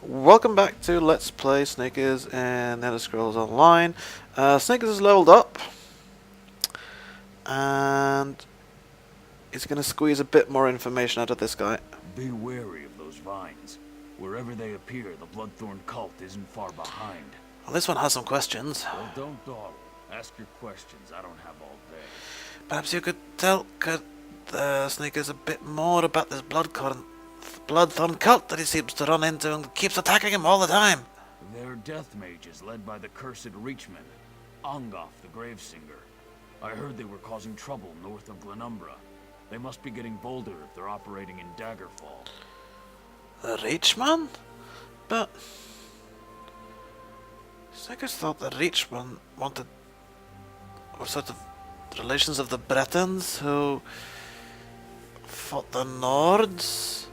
Welcome back to Let's Play Snickers and Elder Scrolls Online. Snickers is leveled up, and he's going to squeeze a bit more information out of this guy. Be wary of those vines. Wherever they appear, the Bloodthorn cult isn't far behind. Well, this one has some questions. Well, don't dawdle. Ask your questions. I don't have all day. Perhaps you could tell Snickers a bit more about this Bloodthorn cult that he seems to run into and keeps attacking him all the time. They're death mages led by the cursed Reachman, Angof the Gravesinger. I heard they were causing trouble north of Glenumbra. They must be getting bolder if they're operating in Daggerfall. The Reachman? But Snickers thought the Reachman were sort of relations of the Bretons who fought the Nords.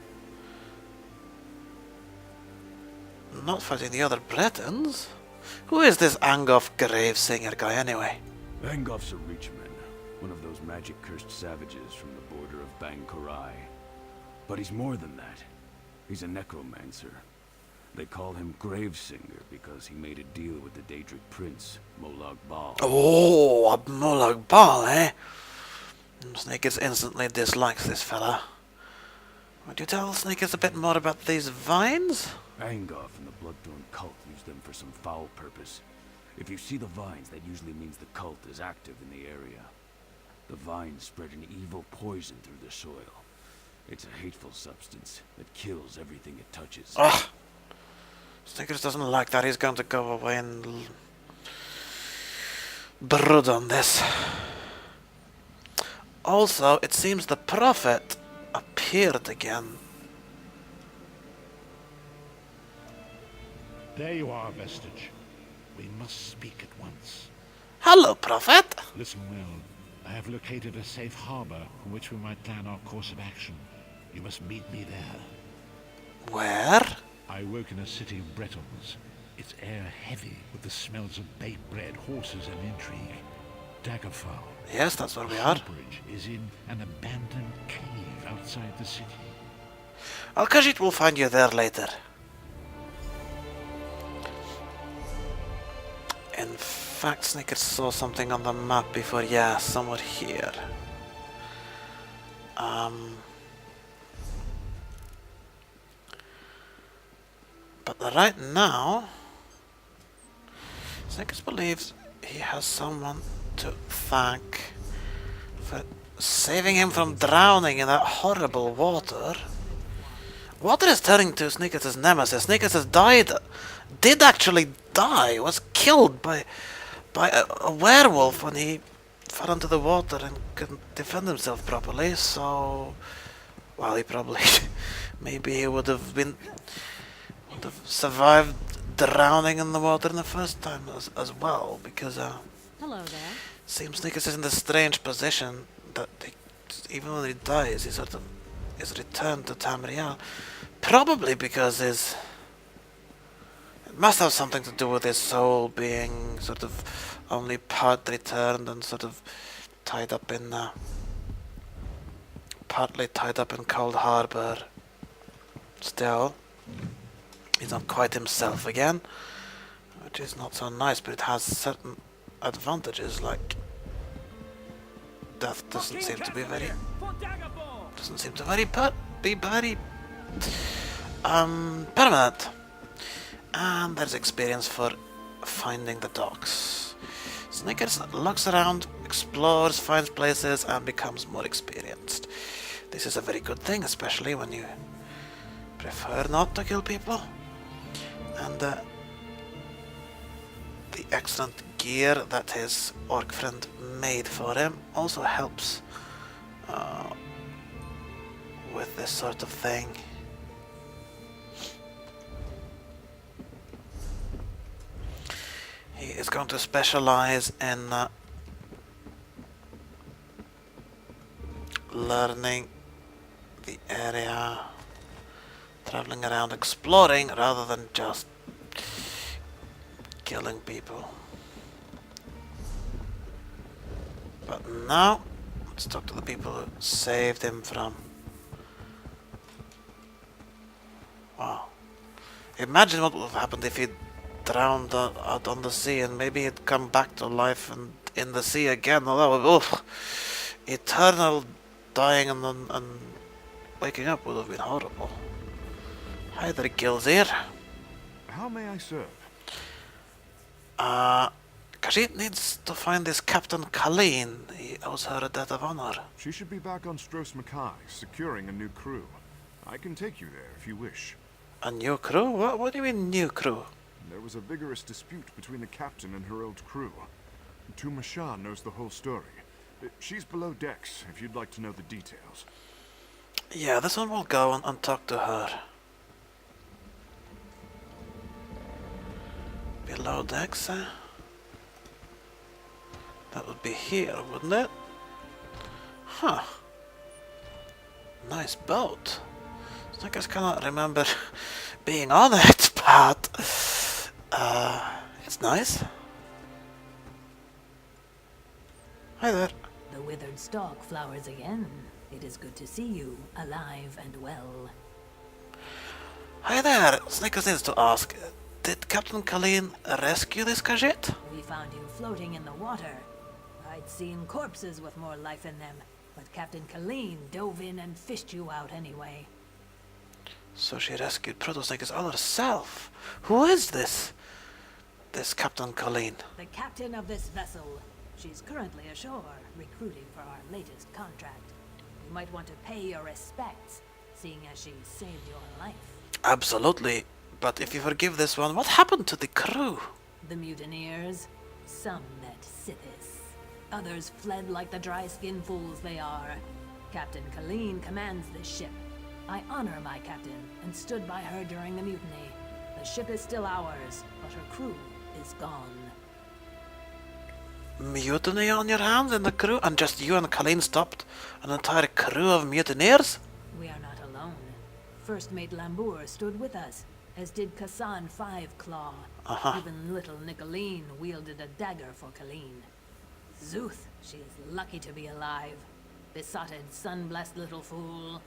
Not fighting the other Bretons. Who is this Angof Gravesinger guy anyway? Angof's a Reachman, one of those magic-cursed savages from the border of Bangkorai. But he's more than that. He's a necromancer. They call him Gravesinger because he made a deal with the Daedric prince, Molag Bal. Oh, Molag Bal, eh? Snickers instantly dislikes this fella. Would you tell Snickers a bit more about these vines? Angof and the Bloodthorn cult use them for some foul purpose. If you see the vines, that usually means the cult is active in the area. The vines spread an evil poison through the soil. It's a hateful substance that kills everything it touches. Ugh! Snickers doesn't like that. He's going to go away and brood on this. Also, it seems the Prophet appeared again. There you are, Vestige. We must speak at once. Hello, Prophet! Listen well. I have located a safe harbor from which we might plan our course of action. You must meet me there. Where? I woke in a city of Bretons. Its air heavy with the smells of baked bread, horses, and intrigue. Daggerfall. Yes, that's where we are. Bridge is in an abandoned cave outside the city. Al-Khajiit will find you there later. In fact, Snickers saw something on the map before. Yeah, somewhere here. But right now, Snickers believes he has someone to thank for saving him from drowning in that horrible water. Water is turning to Snickers' nemesis. Snickers has did actually die, was killed by a werewolf when he fell into the water and couldn't defend himself properly, so... Well, he probably... maybe he would have survived drowning in the water in the first time as well, because... Hello there. Seems Snickers is in this strange position that even when he dies, he sort of is returned to Tamriel. Probably because it must have something to do with his soul being sort of only part returned and sort of tied up in partly tied up in Cold Harbor. Still, he's not quite himself again, which is not so nice, but it has certain advantages, like death doesn't seem to be very permanent. And there's experience for finding the docks. Snickers looks around, explores, finds places, and becomes more experienced. This is a very good thing, especially when you prefer not to kill people. And the excellent gear that his orc friend made for him also helps with this sort of thing. He is going to specialize in learning the area, traveling around, exploring, rather than just killing people. But now, let's talk to the people who saved him from... Wow. Imagine what would have happened if he'd drowned out on the sea and maybe he'd come back to life and in the sea again. Although, eternal dying and waking up would have been horrible. Hi there, Gilzir. How may I serve? Khajiit needs to find this Captain Colleen. He owes her a debt of honor. She should be back on Stros Mackay, securing a new crew. I can take you there if you wish. A new crew? What do you mean, new crew? There was a vigorous dispute between the captain and her old crew. Tuma Shah knows the whole story. She's below decks, if you'd like to know the details. Yeah, this one will go and talk to her. Below decks, eh? That would be here, wouldn't it? Huh. Nice boat. I guess I cannot remember being on it, but it's nice. Hi there. The withered stalk flowers again. It is good to see you, alive and well. Hi there. Snickers needs to ask, did Captain Colleen rescue this Khajiit? We found you floating in the water. I'd seen corpses with more life in them, but Captain Colleen dove in and fished you out anyway. So she rescued Proto Snickers all herself. Who is this? This Captain Colleen? The captain of this vessel. She's currently ashore, recruiting for our latest contract. You might want to pay your respects, seeing as she saved your life. Absolutely. But if you forgive this one, what happened to the crew? The mutineers. Some met Sithis. Others fled like the dry-skinned fools they are. Captain Colleen commands this ship. I honor my captain and stood by her during the mutiny. The ship is still ours, but her crew is gone. Mutiny on your hands and the crew? And just you and Colleen stopped an entire crew of mutineers? We are not alone. First Mate Lambour stood with us, as did Kassan Five Claw. Even little Nicoline wielded a dagger for Colleen. Zuth, she is lucky to be alive. Besotted, sun-blessed little fool.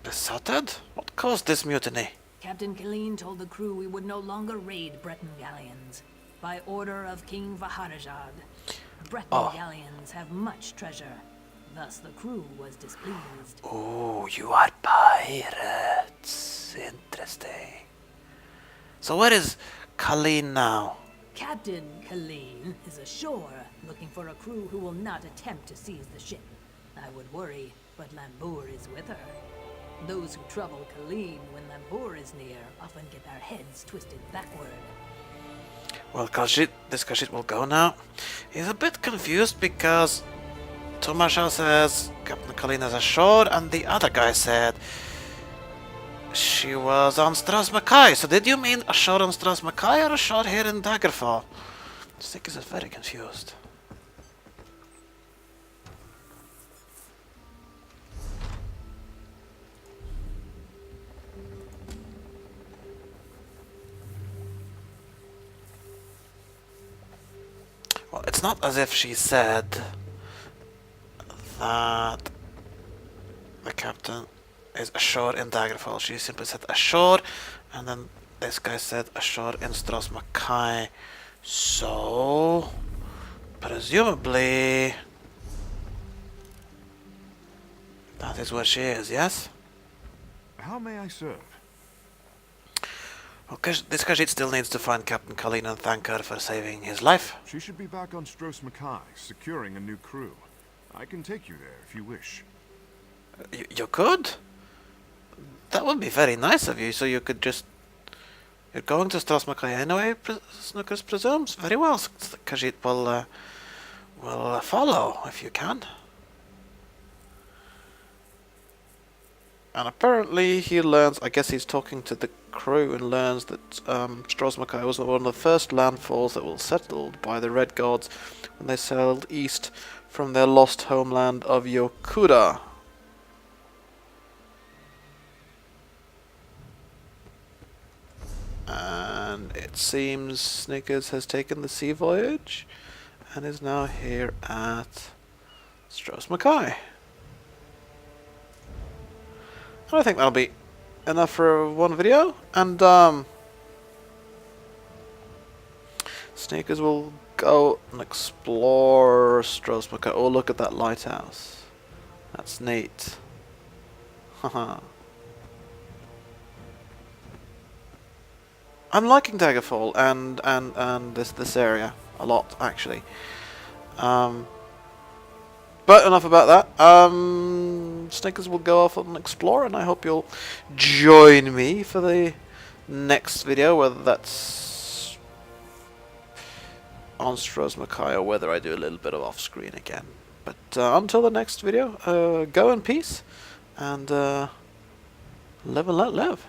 Besotted? What caused this mutiny? Captain Colleen told the crew we would no longer raid Breton galleons. By order of King Vaharajad. Breton galleons have much treasure. Thus the crew was displeased. Oh, you are pirates. Interesting. So where is Colleen now? Captain Colleen is ashore, looking for a crew who will not attempt to seize the ship. I would worry, but Lambour is with her. Those who trouble Colleen when Lambour is near often get their heads twisted backward. Well, this Khajiit will go now. He's a bit confused because Tomasha says Captain Colleen is ashore and the other guy said she was on Stros Mackay. So did you mean ashore on Stros Mackay or ashore here in Daggerfall? Stickers is very confused. Well, it's not as if she said that the captain is ashore in Daggerfall. She simply said ashore, and then this guy said ashore in Stros Mackay. So, presumably, that is where she is, yes? How may I serve? Okay, this Khajiit still needs to find Captain Colleen and thank her for saving his life. She should be back on Stros Mackay, securing a new crew. I can take you there if you wish. You could? That would be very nice of you, so you could just... You're going to Stros Mackay anyway, Snookers presumes? Very well, Khajiit will follow if you can. And apparently he learns, I guess he's talking to the crew and learns that Stros Mackay was one of the first landfalls that was settled by the Red Gods when they sailed east from their lost homeland of Yokuda. And it seems Snickers has taken the sea voyage and is now here at Stros Mackay. I think that'll be enough for one video, and Sneakers will go and explore Stros. Oh, look at that lighthouse. That's neat. Haha. I'm liking Daggerfall and this area a lot, actually. But enough about that. Snickers will go off and explore, and I hope you'll join me for the next video, whether that's on Stros Mackay or whether I do a little bit of off-screen again. But until the next video, go in peace and live and let live.